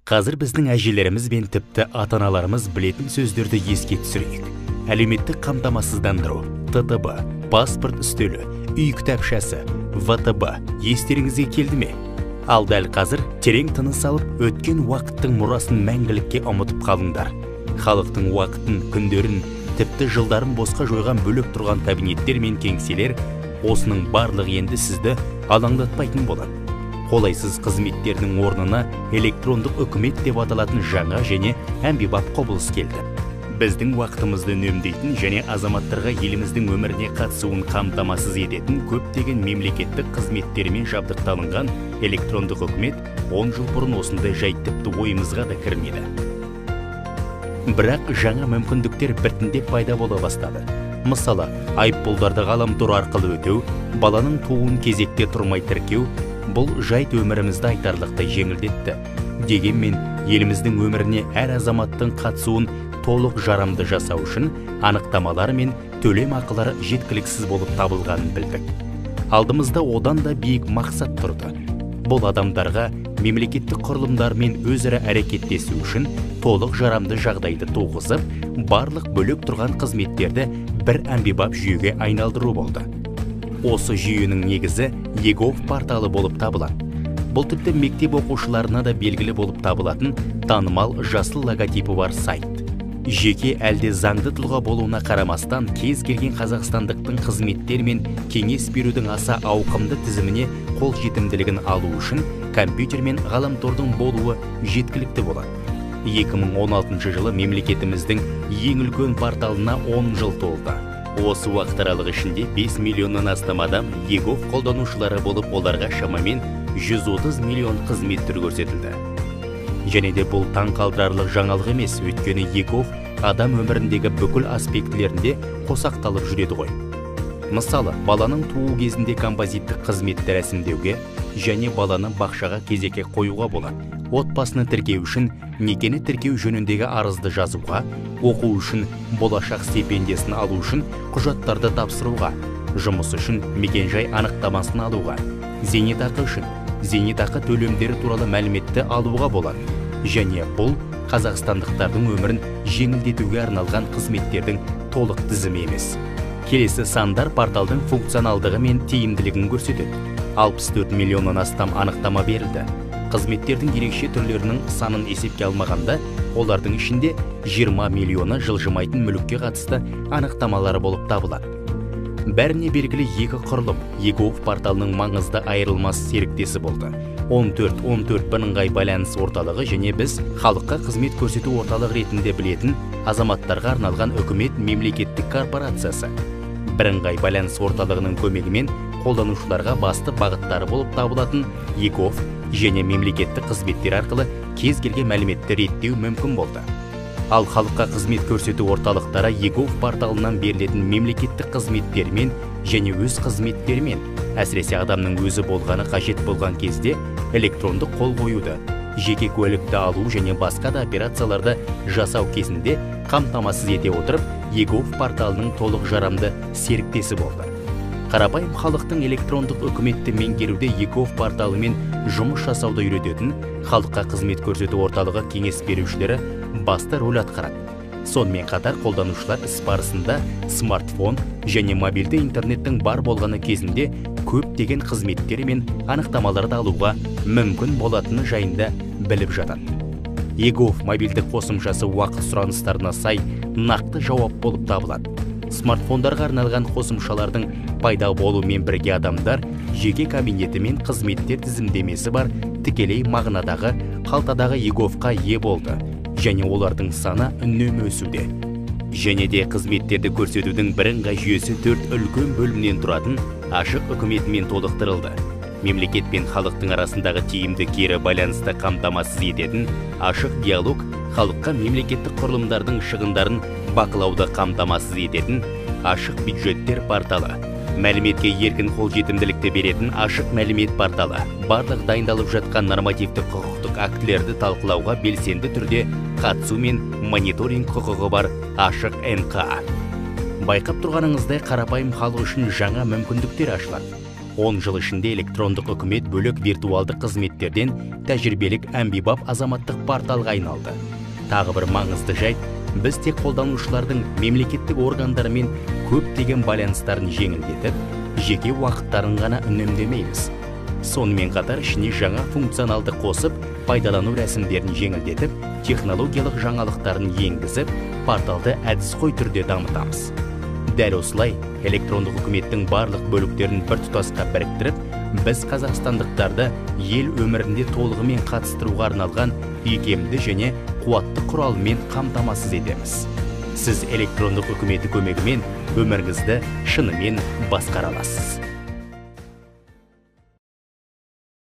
Қазір біздің әжелеріміз бен тіпті ата-аналарымыз білетін сөздерді еске түсірейік. Әлеуметтік қамтамасыздандыру, ТТБ, паспорт үстелі, үй кітапшасы, ВТБ естеріңізге келді ме? Ал дәл қазір терең тыныс алып, өткен уақыттың мұрасын мәңгілікке ұмытып қалыңдар. Халықтың уақытын, күндерін, тіпті жылдарын босқа жойған бөлек тұрған кабинеттер мен кеңселер, осының барлығы енді сізді алаңдатпайтын болады. Қолайсыз қызметтердің орнына электрондық үкімет деп аталатын жаңа және әмбебап құбылыс келді. Біздің уақытымызды үнемдейтін және азаматтарға еліміздің өміріне қатысуын қамтамасыз ететін көптеген мемлекеттік қызметтермен жабдықталынған электрондық үкімет 10 жыл бұрын осындай жайт тіпті ойымызға да кірмеді. Бірақ жаңа мүмкіндіктер біртіндеп пайда бола бастады. Мысалы, айыппұлдарды ғаламтор арқылы өтеу, баланың тууын кезекте тұрмай тіркеу, бұл жайт өмірімізді айтарлықтай жеңілдетті. Дегенмен, еліміздің өміріне әр азаматтың қатысуын толық жарамды жасау үшін анықтамалар мен төлем ақылары жеткіліксіз болып табылғанын білдік. Алдымызда одан да биік мақсат тұрды. Бұл адамдарға мемлекеттік құрылымдармен өзара әрекеттесу үшін толық жарамды жағдайды туғызып, барлық бөлек тұрған қызметтерді бір әмбебап жүйеге айналдыру болды. Осы жүйенің негізі егов порталы болып табылады. Бұл тіпті мектеп оқушыларына да белгілі болып табылатын танымал жасыл логотипі бар сайт. Жеке әлде заңды тұлға болуына қарамастан кез келген қазақстандықтың қызметтер мен кеңес берудің аса ауқымды тізіміне қол жетімділігін алу үшін компьютер мен ғаламтордың болуы жеткілікті болады. 2016 жылы мемлекетіміздің ең үлкен порталына 10 жыл толды. Осы уақыт аралығы ішінде 5 миллионнан астам адам егов қолданушылары болып, оларға шамамен 130 миллион қызмет түрі көрсетілді. Және де бұл таң қалдырарлық жаңалық емес, өйткені егов адам өміріндегі бүкіл аспектілерінде қосақталып жүреді ғой. Мысалы, баланың туу кезінде композиттік қызметті рәсімдеуге және баланы бақшаға кезекке қоюға болады. Отбасыны тіркеу үшін некені тіркеу жөніндегі арызды жазуға, оқу үшін болашақ стипендиясын алу үшін құжаттарды тапсыруға, жұмыс үшін мекенжай анықтамасын алуға, зейнетақы үшін зейнетақы төлемдері туралы мәліметті алуға болады. Және бұл қазақстандықтардың өмірін жеңілдетуге арналған қызметтердің толық тізімі емес. Келесі сандар порталдың функционалдығы мен тиімділігін көрсетеді. 64 миллионнан астам анықтама берілді. Қызметтердің ерекше түрлерінің санын есепке алмағанда, олардың ішінде 20 миллионы жылжымайтын мүлікке қатысты анықтамалары болып табылады. Бәріне белгілі екі құрылым егов порталының маңызды айырылмас серіктесі болды. 14 бірыңғай байланыс орталығы және біз халыққа қызмет көрсету орталық ретінде білетін азаматтарға арналған үкімет мемлекеттік корпорациясы. Бірыңғай байланыс орталығының көмегімен қолданушыларға басты бағыттары болып табылатын егов және мемлекеттік қызметтер арқылы кез келген мәліметті реттеу мүмкін болды. Ал халыққа қызмет көрсету орталықтары егов порталынан берілетін мемлекеттік қызметтермен және өз қызметтермен, әсіресе адамның өзі болғаны қажет болған кезде электрондық қол қоюды, жеке куәлікті алу және басқа да операцияларды жасау кезінде қамтамасыз ете отырып, егов порталының толық жарамды серіктесі болды. Қарапайым халықтың электрондық үкіметті меңгеруде егов порталымен жұмыс жасауды үйрететін халыққа қызмет көрсету орталығы кеңес берушілері басты рөл атқарады. Сонымен қатар қолданушылар іс барысында смартфон және мобильді интернеттің бар болғаны кезінде көптеген қызметтері мен анықтамаларды алуға мүмкін болатыны жайында біліп жатады. Егов мобильдік қосымшасы уақыт сұраныстарына сай нақты жауап болып табылады. Смартфондарға арналған қосымшалардың пайда болуымен бірге адамдар жеке кабинеті мен қызметтер тізімдемесі бар тікелей мағынадағы қалтадағы еговқа ие болды және олардың саны үнемі өсуде. Және де қызметтерді көрсетудің бірыңғай жүйесі 4 үлкен бөлімнен тұратын ашық үкіметімен толықтырылды. Мемлекет пен халықтың арасындағы тиімді кері байланысты қамтамасыз ететін ашық диалог, халыққа мемлекеттік құрылымдардың шығындарын бақылауды қамтамасыз ететін ашық бюджеттер порталы, мәліметке еркін қолжетімділікті беретін ашық мәлімет порталы, барлық дайындалып жатқан нормативті құқықтық актілерді талқылауға белсенді түрде қатысу мен мониторинг құқығы бар ашық НК. Байқап тұрғаныңыздай қарапайым халық үшін жаңа мүмкіндіктер ашылады. 10 жыл ішінде электрондық үкімет бөлек виртуалдық қызметтерден тәжірибелік әмбебап азаматтық порталға айналды. Тағы бір маңызды жайт, біз тек қолданушылардың мемлекеттік органдарымен көптеген байланыстарын жеңілдетіп, жеке уақыттарын ғана үнемдемейміз. Сонымен қатар ішіне жаңа функционалды қосып, пайдалану рәсімдерін жеңілдетіп, технологиялық жаңалықтарын енгізіп, порталды әдісқой түрде дамытамыз. Дәл осылай, электрондық үкіметтің барлық бөліктерін бір тұтасқа біріктіріп, біз қазақстандықтарды ел өмірінде толығымен қатыстыруға арналған икемді және қуатты құралмен қамтамасыз етеміз. Сіз электрондық үкіметі көмегімен өміріңізді шынымен басқара аласыз.